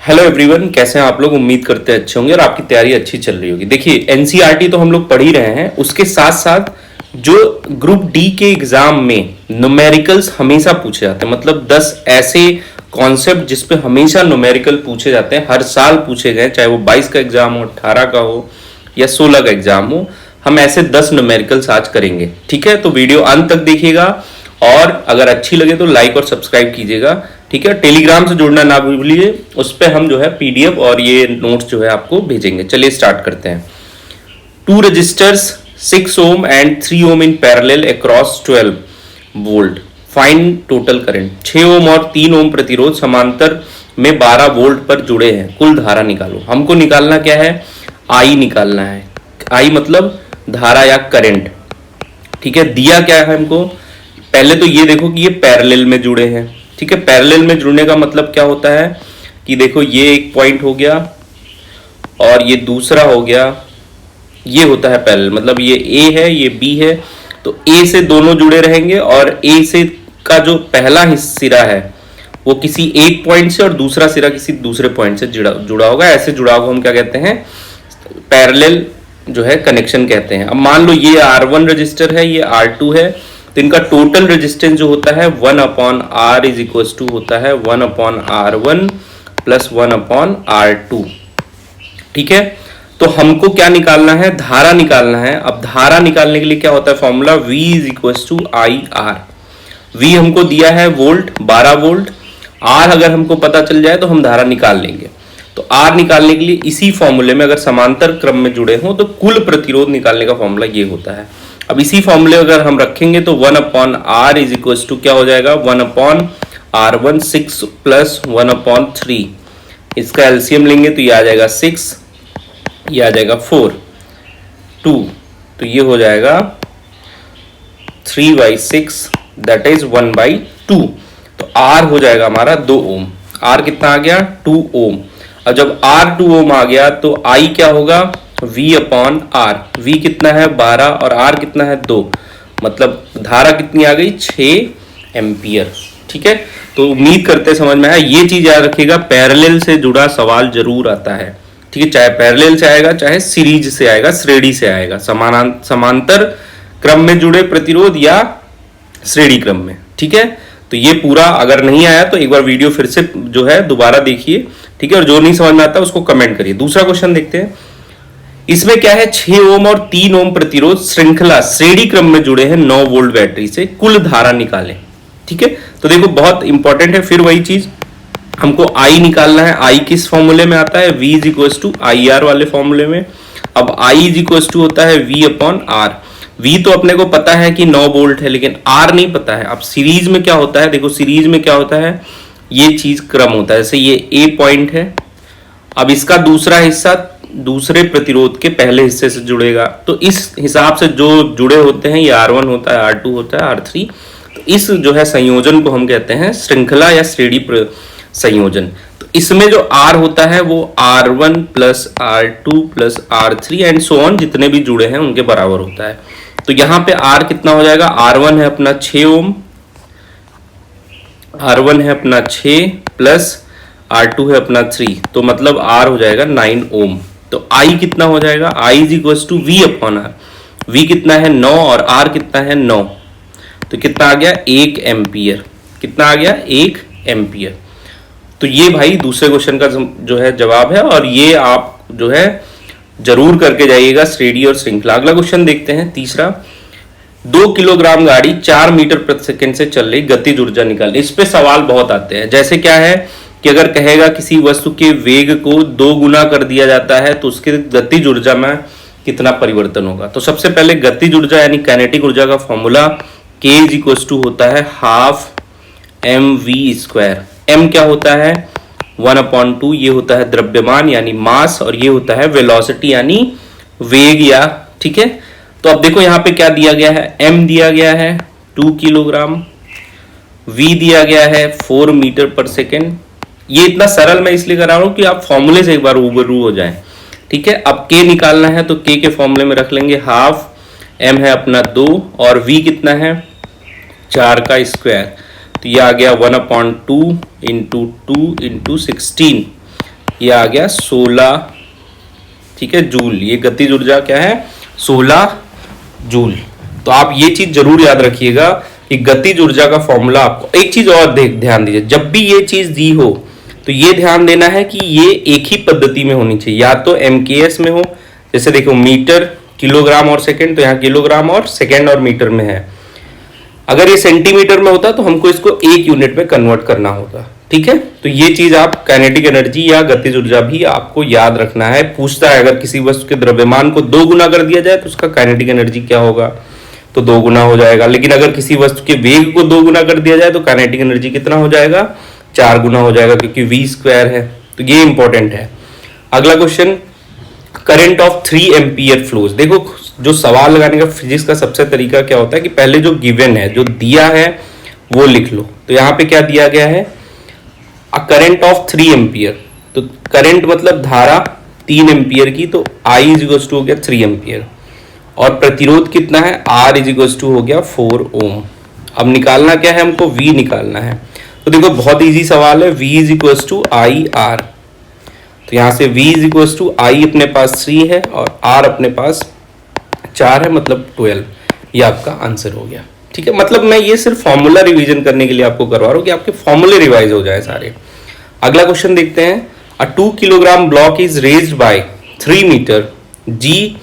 Hello everyone, कैसे हैं आप लोग। उम्मीद करते हैं अच्छे होंगे और आपकी तैयारी अच्छी चल रही होगी। देखिए एनसीईआरटी तो हम लोग पढ़ ही रहे हैं, उसके साथ साथ जो ग्रुप डी के एग्जाम में न्यूमेरिकल्स हमेशा पूछे जाते हैं, मतलब 10 ऐसे कॉन्सेप्ट जिस पे हमेशा न्यूमेरिकल पूछे जाते हैं, हर साल पूछे गए, चाहे वो 22 का एग्जाम हो, 18 का हो या 16 का एग्जाम हो। हम ऐसे 10 न्यूमेरिकल्स आज करेंगे, ठीक है। तो वीडियो अंत तक देखिएगा और अगर अच्छी लगे तो लाइक और सब्सक्राइब कीजिएगा, ठीक है। टेलीग्राम से जुड़ना ना भूलिए, उस पर हम जो है पीडीएफ और ये नोट्स जो है आपको भेजेंगे। चलिए स्टार्ट करते हैं। Two resistors 6 ohm and 3 ohm in parallel across 12 volt, find total current. 6 ohm और 3 ओम प्रतिरोध समांतर में 12 वोल्ट पर जुड़े हैं, कुल धारा निकालो। हमको निकालना क्या है, आई निकालना है। आई मतलब धारा या करंट, ठीक है। दिया क्या है हमको, पहले तो ये देखो कि ये पैरेलल में जुड़े हैं, ठीक है। पैरेलल में जुड़ने का मतलब क्या होता है कि देखो ये एक पॉइंट हो गया और ये दूसरा हो गया, ये होता है पैरेलल। मतलब ये ए है, ये बी है, तो ए से दोनों जुड़े रहेंगे और ए से का जो पहला सिरा है वो किसी एक पॉइंट से और दूसरा सिरा किसी दूसरे पॉइंट से जुड़ा होगा। ऐसे जुड़ाव को हम क्या कहते हैं, पैरेलल जो है कनेक्शन कहते हैं। अब मान लो ये R1 रजिस्टर है, ये R2 है, तो इनका टोटल रेजिस्टेंस जो होता है 1/R इज इक्वल टू होता है 1/R1 प्लस 1/R2, ठीक है। तो हमको क्या निकालना है, धारा निकालना है। अब धारा निकालने के लिए क्या होता है formula, V is equal to IR। V हमको दिया है वोल्ट, 12 वोल्ट। R अगर हमको पता चल जाए तो हम धारा निकाल लेंगे। तो R निकालने के लिए इसी फॉर्मूले में अगर समांतर क्रम में जुड़े हों तो कुल प्रतिरोध निकालने का फॉर्मूला ये होता है। अब इसी फॉर्मूले अगर हम रखेंगे तो 1/R इज इक्वल टू क्या हो जाएगा, 1/R1 6 प्लस 1/3। इसका एलसीएम लेंगे तो ये आ जाएगा 6, ये आ जाएगा 4 2, तो ये हो जाएगा 3/6 दैट इज 1/2। तो R हो जाएगा हमारा 2 ओम। R कितना आ गया, 2 ओम। अब जब R 2 ओम आ गया तो I क्या होगा, V/R। V कितना है 12 और R कितना है 2, मतलब धारा कितनी आ गई 6 एम्पियर, ठीक है। तो उम्मीद करते समझ में आया। ये चीज याद रखिएगा, पैरेलल से जुड़ा सवाल जरूर आता है, ठीक है। चाहे पैरेलल से आएगा, चाहे सीरीज से आएगा, श्रेणी से आएगा, समांतर क्रम में जुड़े प्रतिरोध या श्रेणी क्रम में, ठीक है। तो ये पूरा अगर नहीं आया तो एक बार वीडियो फिर से जो है दोबारा देखिए, ठीक है। और जो नहीं समझ में आता उसको कमेंट करिए। दूसरा क्वेश्चन देखते हैं। इसमें क्या है, 6 ओम और 3 ओम प्रतिरोध श्रृंखला श्रेणी क्रम में जुड़े हैं 9 वोल्ट बैटरी से, कुल धारा निकालें, ठीक है। तो देखो बहुत इंपॉर्टेंट है, फिर वही चीज हमको I निकालना है। I किस फॉर्मूले में आता है, V is equal to IR वाले फॉर्मूले में। अब I इज इक्वल टू होता है V/R। V तो अपने को पता है कि 9 वोल्ट है, लेकिन R नहीं पता है। अब सीरीज में क्या होता है, देखो सीरीज में क्या होता है, ये चीज क्रम होता है। जैसे ये A पॉइंट है, अब इसका दूसरा हिस्सा दूसरे प्रतिरोध के पहले हिस्से से जुड़ेगा, तो इस हिसाब से जो जुड़े होते हैं ये R1 होता है, R2 होता है, R3। तो इस जो है संयोजन को हम कहते हैं श्रृंखला या श्रेणी संयोजन। तो इसमें जो R होता है वो R1 plus R2 plus R3 and so on, जितने भी जुड़े हैं उनके बराबर होता है। तो यहाँ पे R कितना हो जाएगा, R1 है अपना 6 ओम, R1 है अपना 6 प्लस R2 है अपना 3, तो मतलब R हो जाएगा 9 ओम। तो I कितना हो जाएगा, I is equal to V/R। V कितना है 9 और R कितना है 9, तो कितना आ गया 1 एम्पियर। कितना आ गया 1 एम्पियर। तो ये भाई दूसरे क्वेश्चन का जो है जवाब है, और ये आप जो है जरूर करके जाइएगा श्रेणी और श्रृंखला। अगला क्वेश्चन देखते हैं, तीसरा। 2 किलोग्राम गाड़ी 4 मीटर प्रति सेकंड से चल रही, गतिज ऊर्जा निकालनी। इस पे सवाल बहुत आते हैं। जैसे क्या है कि अगर कहेगा किसी वस्तु के वेग को 2 गुना कर दिया जाता है तो उसके गतिज ऊर्जा में कितना परिवर्तन होगा। तो सबसे पहले गतिज ऊर्जा यानी काइनेटिक ऊर्जा का formula K is equal to होता है ½ mv²। m क्या होता है 1/2, ये होता है द्रव्यमान यानी मास, और ये होता है वेलोसिटी यानी वेग या, ठीक है। तो अब देखो यहाँ पे क्या दिया गया है, m दिया गया है 2 किलोग्राम, v दिया गया है 4 मीटर पर सेकेंड। ये इतना सरल मैं इसलिए करा रहा हूं कि आप फॉर्मूले से एक बार रूबरू हो जाएं, ठीक है। अब k निकालना है तो k के फॉर्मूले में रख लेंगे ½ m है अपना 2 और v कितना है 4 का स्क्वायर, तो ये आ गया 1/2 इंटू 2 इंटू 16, ये आ गया 16, ठीक है, जूल। ये गतिज ऊर्जा क्या है, 16 जूल। तो आप ये चीज जरूर याद रखिएगा कि गतिज ऊर्जा का फॉर्मूला आपको, एक चीज और ध्यान दीजिए, जब भी ये चीज दी हो तो ये ध्यान देना है कि ये एक ही पद्धति में होनी चाहिए, या तो MKS में हो, जैसे देखो मीटर, किलोग्राम और सेकंड, तो यहाँ किलोग्राम और सेकंड और मीटर में है। अगर ये सेंटीमीटर में होता तो हमको इसको एक यूनिट में कन्वर्ट करना होता, ठीक है। तो ये चीज आप काइनेटिक एनर्जी या गतिज ऊर्जा भी आपको याद रखना है। पूछता है अगर किसी वस्तु के द्रव्यमान को 2 गुना कर दिया जाए तो उसका काइनेटिक एनर्जी क्या होगा, तो 2 गुना हो जाएगा। लेकिन अगर किसी वस्तु के वेग को 2 गुना कर दिया जाए तो काइनेटिक एनर्जी कितना हो जाएगा, 4 गुना हो जाएगा, क्योंकि v² है। तो ये इंपॉर्टेंट है। अगला question, current of 3 ampere flows. देखो जो सवाल लगाने का फिजिक्स का सबसे तरीका क्या होता है कि पहले जो गिवन है, जो दिया है वो लिख लो। तो यहाँ पे क्या दिया गया है, अ करंट ऑफ 3 एम्पियर। तो करंट मतलब धारा 3 एम्पियर की, तो I इज टू हो गया 3 एम्पियर, और प्रतिरोध कितना है, R इज टू हो गया 4 ओम। अब निकालना क्या है, हमको V निकालना है। तो देखो बहुत इजी सवाल है, V is equal to I R. तो यहां से V is equal to I अपने पास 3 है और R अपने पास 4 है, मतलब 12। ये आपका आंसर हो गया, ठीक है। मतलब मैं ये सिर्फ फॉर्मूला रिवीजन करने के लिए आपको करवा रहा हूँ कि आपके फॉर्मूले रिवाइज हो जाए सारे। अगला क्वेश्चन देखते हैं, a 2 kilogram block is raised by 3 metre g,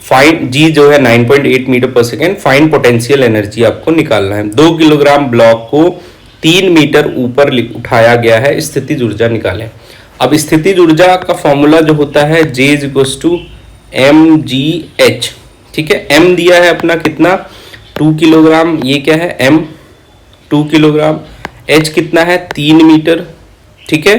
find g जो है 9.8 metre per second, find potential energy आपको निकालना है। 2 किलोग्राम ब्लॉक को 3 मीटर ऊपर उठाया गया है, स्थितिज ऊर्जा निकालें। अब स्थितिज ऊर्जा का फॉर्मूला जो होता है J is equal to mgh, ठीक है। m दिया है अपना कितना, 2 किलोग्राम, ये क्या है m 2 किलोग्राम, h कितना है 3 मीटर, ठीक है।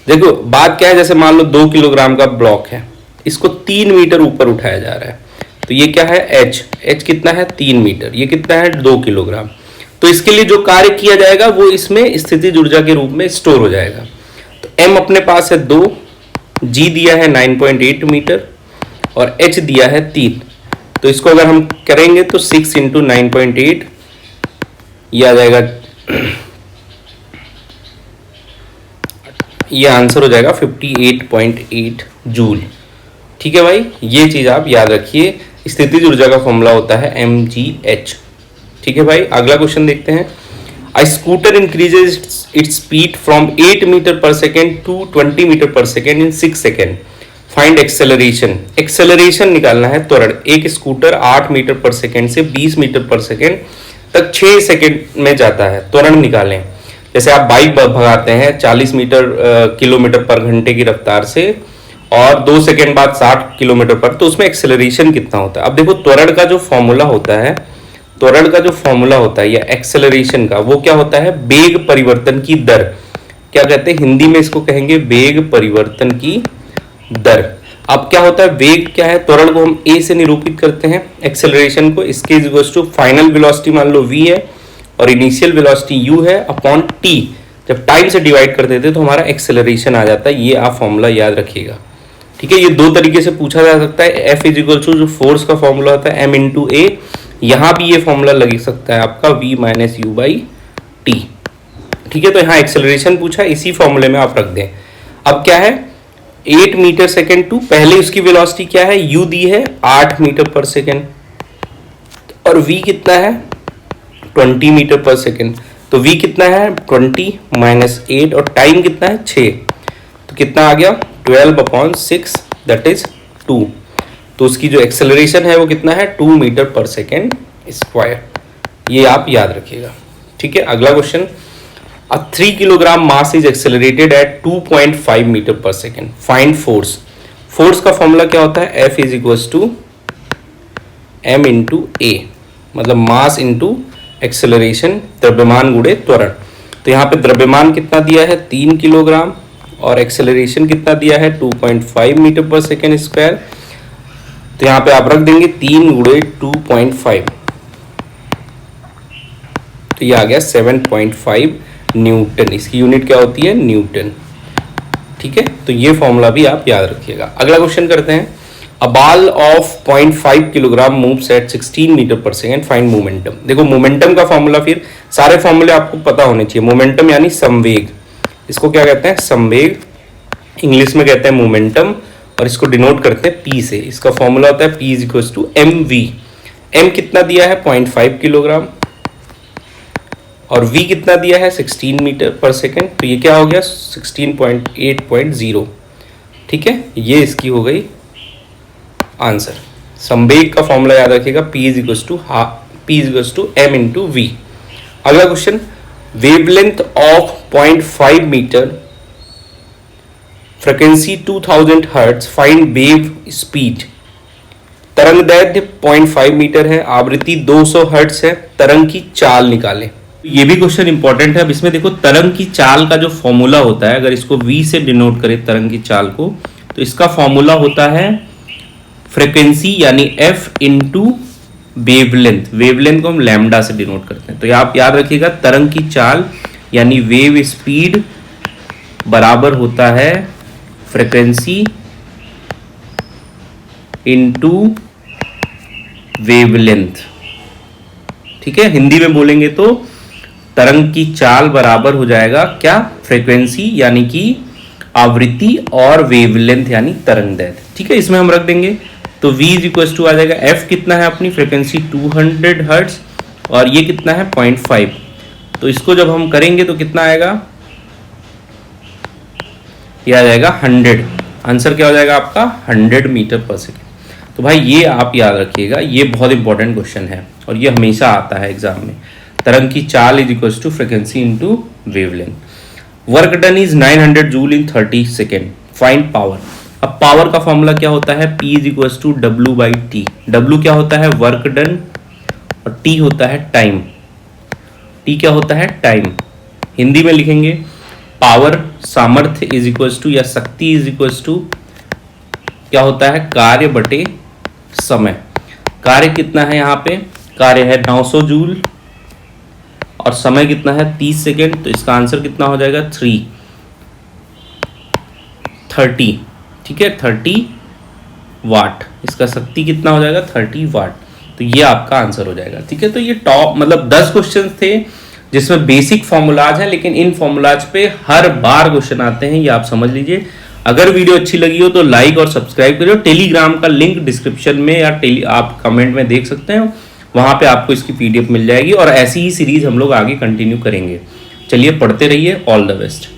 देखो बात क्या है, जैसे मान लो 2 किलोग्राम का ब्लॉक है, इसको 3 मीटर ऊपर उठाया जा रहा है, तो ये क्या है h कितना है 3 मीटर, ये कितना है 2 किलोग्राम। तो इसके लिए जो कार्य किया जाएगा वो इसमें स्थितिज ऊर्जा के रूप में स्टोर हो जाएगा। तो m अपने पास है 2, g दिया है 9.8 मीटर और h दिया है 3। तो इसको अगर हम करेंगे तो 6 इंटू 9.8, ये आ जाएगा, ये आंसर हो जाएगा 58.8 जूल, ठीक है भाई। ये चीज आप याद रखिए, स्थितिज ऊर्जा का फॉर्मूला होता है mgh, ठीक है भाई। अगला क्वेश्चन देखते हैं, a scooter increases its speed from 8 metre per second to 20 metre per second in 6 second, find acceleration. Acceleration निकालना है, त्वरण। एक स्कूटर 8 मीटर पर सेकेंड से 20 मीटर पर सेकेंड तक 6 सेकेंड में जाता है, त्वरण निकालें। जैसे आप बाइक भगाते हैं 40 किलोमीटर पर घंटे की रफ्तार से और 2 सेकेंड बाद 60 किलोमीटर पर, तो उसमें एक्सेलरेशन कितना होता है। अब देखो त्वरण का जो फॉर्मूला होता है, त्वरण का जो फॉर्मूला होता है या एक्सेलरेशन का, वो क्या होता है, वेग परिवर्तन की दर। क्या कहते हैं हिंदी में, इसको कहेंगे वेग परिवर्तन की दर। अब क्या होता है, वेग क्या है, त्वरण को हम a से निरूपित करते हैं, एक्सेलरेशन को इसके इक्वल टू फाइनल वेलोसिटी मान लो v है और इनिशियल वेलोसिटी u है अपॉन t। जब टाइम से डिवाइड कर देते तो हमारा एक्सेलरेशन आ जाता है। ये आप फॉर्मूला याद रखिएगा, ठीक है। ये 2 तरीके से पूछा जा सकता है। F इज इक्वल टू जो फोर्स का फॉर्मूला होता है m इंटू ए, यहाँ भी ये फॉर्मूला लग सकता है आपका v minus you by T, ठीक है। तो यहाँ एक्सेलरेशन पूछा, इसी फॉर्मूले में आप रख दें। अब क्या है, 8 मीटर सेकेंड टू, पहले उसकी वेलोसिटी क्या है, u दी है 8 मीटर पर सेकेंड और v कितना है 20 मीटर पर सेकेंड। तो v कितना है 20 माइनस 8 और टाइम कितना है 6, तो कितना आ गया 12/6 दैट इज 2। तो उसकी जो एक्सेलरेशन है वो कितना है 2 मीटर पर सेकेंड स्क्वायर। ये आप याद रखिएगा, ठीक है। अगला question, a 3 kilogram mass is accelerated at 2.5 metre per second, find force. Force का फॉर्मूला क्या होता है, F is equal to m into a, मतलब मास इंटू एक्सेलरेशन, द्रव्यमान गुणे त्वरण। तो यहाँ पे द्रव्यमान कितना दिया है 3 किलोग्राम और एक्सेलरेशन कितना दिया है 2.5 मीटर पर सेकेंड स्क्वायर। तो यहाँ पे आप रख देंगे 3 गुणे 2.5, तो ये आ गया 7.5 न्यूटन। इसकी यूनिट क्या होती है, न्यूटन, ठीक है। तो ये फॉर्मूला भी आप याद रखिएगा। अगला क्वेश्चन करते हैं, a ball of 0.5 kilogram moves at 16 metre per second, find momentum. देखो मोमेंटम का फॉर्मूला, फिर सारे फॉर्मूले आपको पता होने चाहिए। मोमेंटम यानी संवेग, इसको क्या कहते हैं संवेग, इंग्लिश में कहते हैं मोमेंटम, और इसको डिनोट करते हैं पी से। इसका फॉर्मूला होता है P is equal to M V. M कितना दिया है 0.5 किलोग्राम, और v कितना दिया है 16 मीटर पर सेकेंड, तो ये क्या हो गया 16.8.0। ठीक है, ये इसकी हो गई आंसर। संवेग का फॉर्मूला याद रखिएगा, p is equal to m into v. अगला question, wavelength of 0.5 metre, frequency 2000 hertz, find wave speed. तरंग दैर्घ्य 0.5 मीटर है, आवृत्ति 200 हर्ट्ज है, तरंग की चाल निकालें। ये भी क्वेश्चन इंपॉर्टेंट है। अब इसमें देखो तरंग की चाल का जो फॉर्मूला होता है, अगर इसको v से डिनोट करें तरंग की चाल को, तो इसका फॉर्मूला होता है फ्रीक्वेंसी यानी f इंटू वेवलेंथ। वेवलेंथ को हम लैम्डा से डिनोट करते हैं। तो आप याद रखिएगा तरंग की चाल यानी वेव स्पीड बराबर होता है फ्रीक्वेंसी इंटू वेवलेंथ। ठीक है, हिंदी में बोलेंगे तो तरंग की चाल बराबर हो जाएगा क्या, फ्रीक्वेंसी यानी कि आवृत्ति, और वेवलेंथ यानी तरंग दैर्घ्य। ठीक है, इसमें हम रख देंगे तो v इज इक्वल टू आ जाएगा, f कितना है अपनी फ्रीक्वेंसी 200 हर्ट्ज, और ये कितना है 0.5। तो इसको जब हम करेंगे तो कितना आएगा, ये आ जाएगा 100। आंसर क्या हो जाएगा आपका 100 मीटर पर सेकेंड। तो भाई ये आप याद रखिएगा, ये बहुत इंपॉर्टेंट क्वेश्चन है और ये हमेशा आता है एग्जाम में। तरंग की चाल is equal to frequency into wavelength. Work done is 900 joule in 30 second, find power. अब पावर का फॉर्मूला क्या होता है, P is equal to W by T. W क्या होता है वर्क डन, और T होता है टाइम। T क्या होता है टाइम। हिंदी में लिखेंगे पावर सामर्थ्य इज इक्वल टू या शक्ति इज इक्वल टू क्या होता है कार्य बटे समय। कार्य कितना है यहाँ पे, कार्य है 900 जूल और समय कितना है 30 सेकेंड। तो इसका आंसर कितना हो जाएगा 30। ठीक है, 30 वाट। इसका शक्ति कितना हो जाएगा 30 वाट। तो ये आपका आंसर हो जाएगा। ठीक है, तो ये टॉप मतलब 10 क्वेश्चन थे जिसमें बेसिक फॉर्मूलाज है, लेकिन इन फॉर्मूलाज पे हर बार क्वेश्चन आते हैं, ये आप समझ लीजिए। अगर वीडियो अच्छी लगी हो तो लाइक और सब्सक्राइब करिए। टेलीग्राम का लिंक डिस्क्रिप्शन में या आप कमेंट में देख सकते हैं, वहां पे आपको इसकी PDF मिल जाएगी। और ऐसी ही सीरीज हम लोग आगे कंटिन्यू करेंगे। चलिए पढ़ते रहिए। All the best.